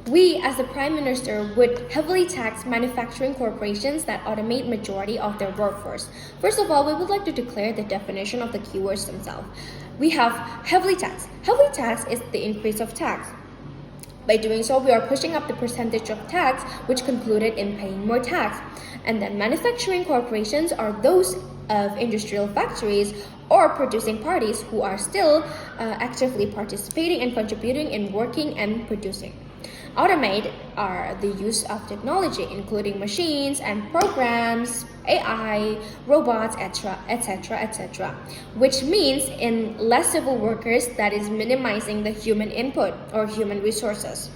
We, as the Prime Minister, would heavily tax manufacturing corporations that automate majority of their workforce. First of all, we would like to declare the definition of the keywords themselves. We have heavily tax. Heavily tax is the increase of tax. By doing so, we are pushing up the percentage of tax, which concluded in paying more tax. And then manufacturing corporations are those of industrial factories or producing parties who are still actively participating and contributing in working and producing. Automate are the use of technology, including machines and programs, AI, robots, etc., which means in less civil workers, that is minimizing the human input or human resources.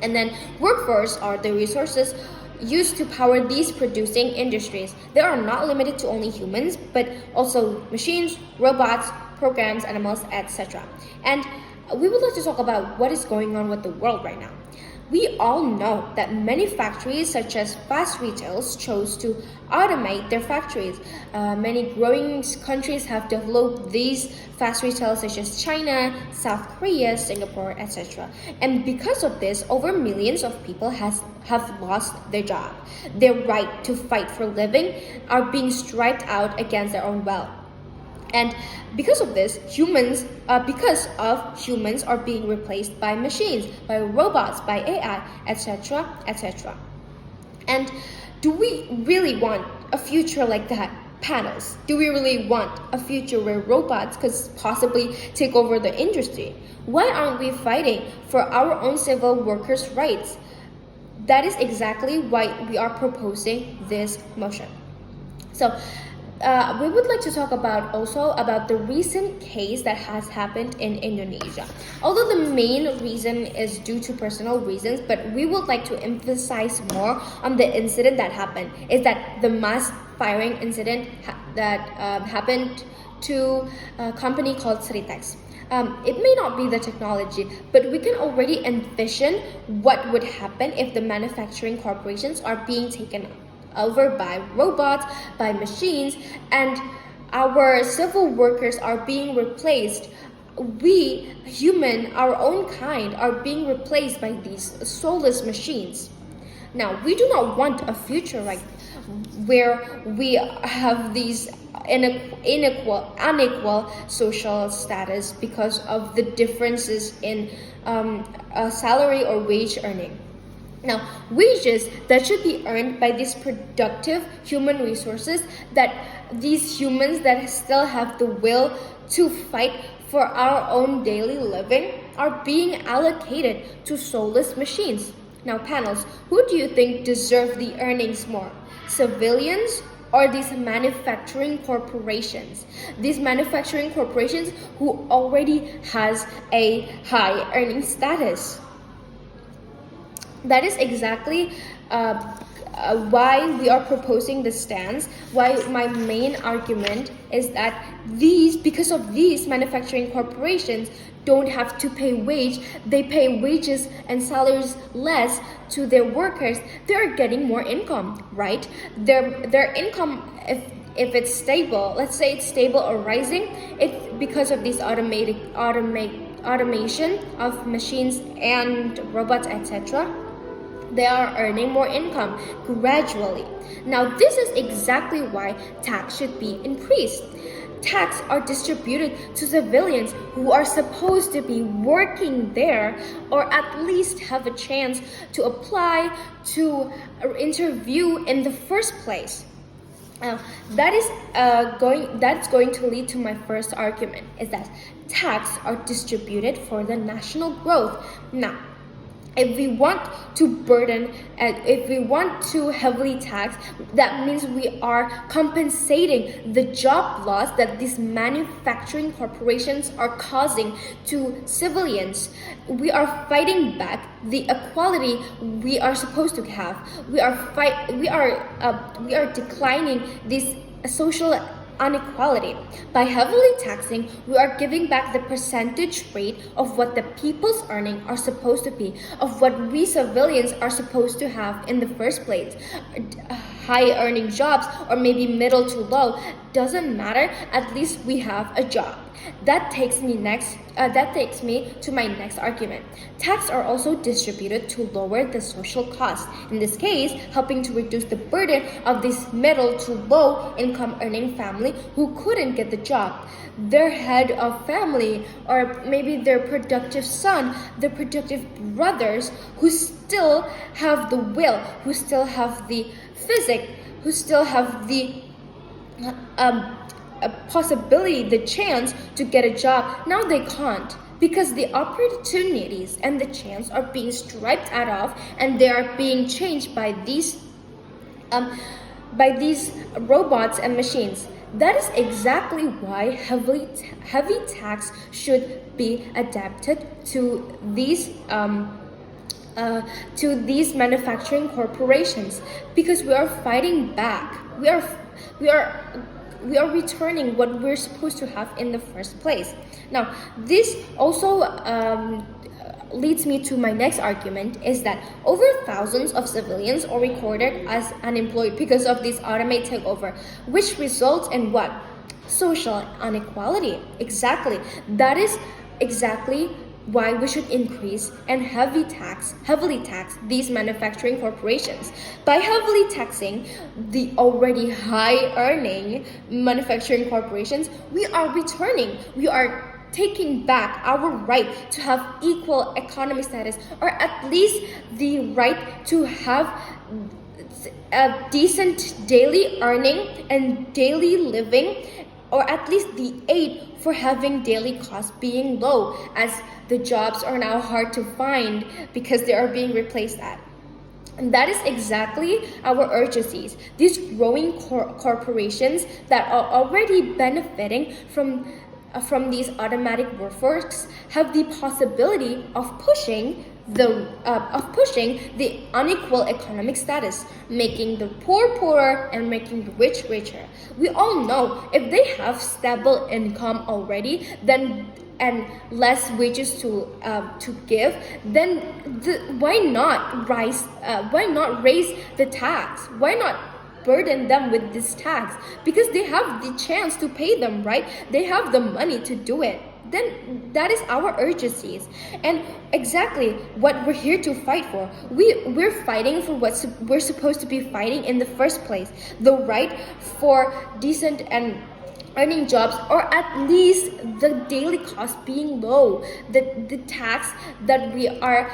And then workforce are the resources used to power these producing industries. They are not limited to only humans, but also machines, robots, programs, animals, etc. And we would like to talk about what is going on with the world right now. We all know that many factories, such as fast retails, chose to automate their factories. Many growing countries have developed these fast retails, such as China, South Korea, Singapore, etc. And because of this, over millions of people have lost their job. Their right to fight for living are being striped out against their own will. And because of this, humans are being replaced by machines, by robots, by AI, etc., etc. And do we really want a future like that? Panels. Do we really want a future where robots could possibly take over the industry? Why aren't we fighting for our own civil workers' rights? That is exactly why we are proposing this motion. So, we would like to talk about the recent case that has happened in Indonesia. Although the main reason is due to personal reasons, but we would like to emphasize more on the incident that happened. Is that the mass firing incident that happened to a company called Sritex. It may not be the technology, but we can already envision what would happen if the manufacturing corporations are being taken over by robots, by machines, and our civil workers are being replaced. We, our own kind, are being replaced by these soulless machines. Now, we do not want a future where we have these unequal social status because of the differences in salary or wage earning. Now, wages that should be earned by these productive human resources, that these humans that still have the will to fight for our own daily living, are being allocated to soulless machines. Now, panels, who do you think deserve the earnings more? Civilians or these manufacturing corporations? These manufacturing corporations who already has a high earning status. That is exactly why we are proposing this stance. Why my main argument is that because of these manufacturing corporations don't have to pay wage, they pay wages and salaries less to their workers. They are getting more income, right? Their income, if it's stable, let's say it's stable or rising, it's because of this automation of machines and robots, etc. They are earning more income gradually. Now, this is exactly why tax should be increased. Tax are distributed to civilians who are supposed to be working there, or at least have a chance to apply to interview in the first place. That's going to lead to my first argument, is that tax are distributed for the national growth. Now, if we want to heavily tax, that means we are compensating the job loss that these manufacturing corporations are causing to civilians. We are fighting back the equality we are supposed to have. We are declining this social inequality. By heavily taxing, we are giving back the percentage rate of what the people's earning are supposed to be, of what we civilians are supposed to have in the first place. High earning jobs or maybe middle to low, doesn't matter, at least we have a job. That takes me to my next argument. Taxes are also distributed to lower the social cost. In this case, helping to reduce the burden of this middle to low income earning family who couldn't get the job. Their head of family, or maybe their productive son, their productive brothers, who still have the will, who still have the physique, who still have the a possibility, the chance to get a job. Now they can't, because the opportunities and the chance are being striped out of, and they are being changed by these robots and machines. That is exactly why heavy tax should be adapted to these manufacturing corporations, because we are fighting back. We are returning what we're supposed to have in the first place. Now, this also leads me to my next argument, is that over thousands of civilians are recorded as unemployed because of this automated takeover, which results in what? Social inequality. Exactly. That is exactly why we should increase and heavily tax these manufacturing corporations. By heavily taxing the already high earning manufacturing corporations, we are taking back our right to have equal economic status, or at least the right to have a decent daily earning and daily living, or at least the aid for having daily costs being low, as the jobs are now hard to find because they are being replaced at. And that is exactly our urgencies. These growing corporations that are already benefiting from these automatic workforce have the possibility of pushing the unequal economic status, making the poor poorer and making the rich richer. We all know if they have stable income already, then and less wages to give, then why not raise the tax? Why not burden them with this tax? Because they have the chance to pay them, right? They have the money to do it. Then that is our urgencies, and exactly what we're here to fight for. We're fighting for what we're supposed to be fighting in the first place: the right for decent and earning jobs, or at least the daily cost being low. The tax that we are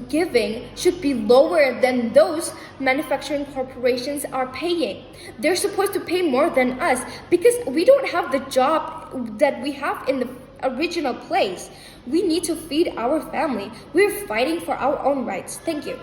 giving should be lower than those manufacturing corporations are paying. They're supposed to pay more than us because we don't have the job that we have in the original place. We need to feed our family. We're fighting for our own rights. Thank you.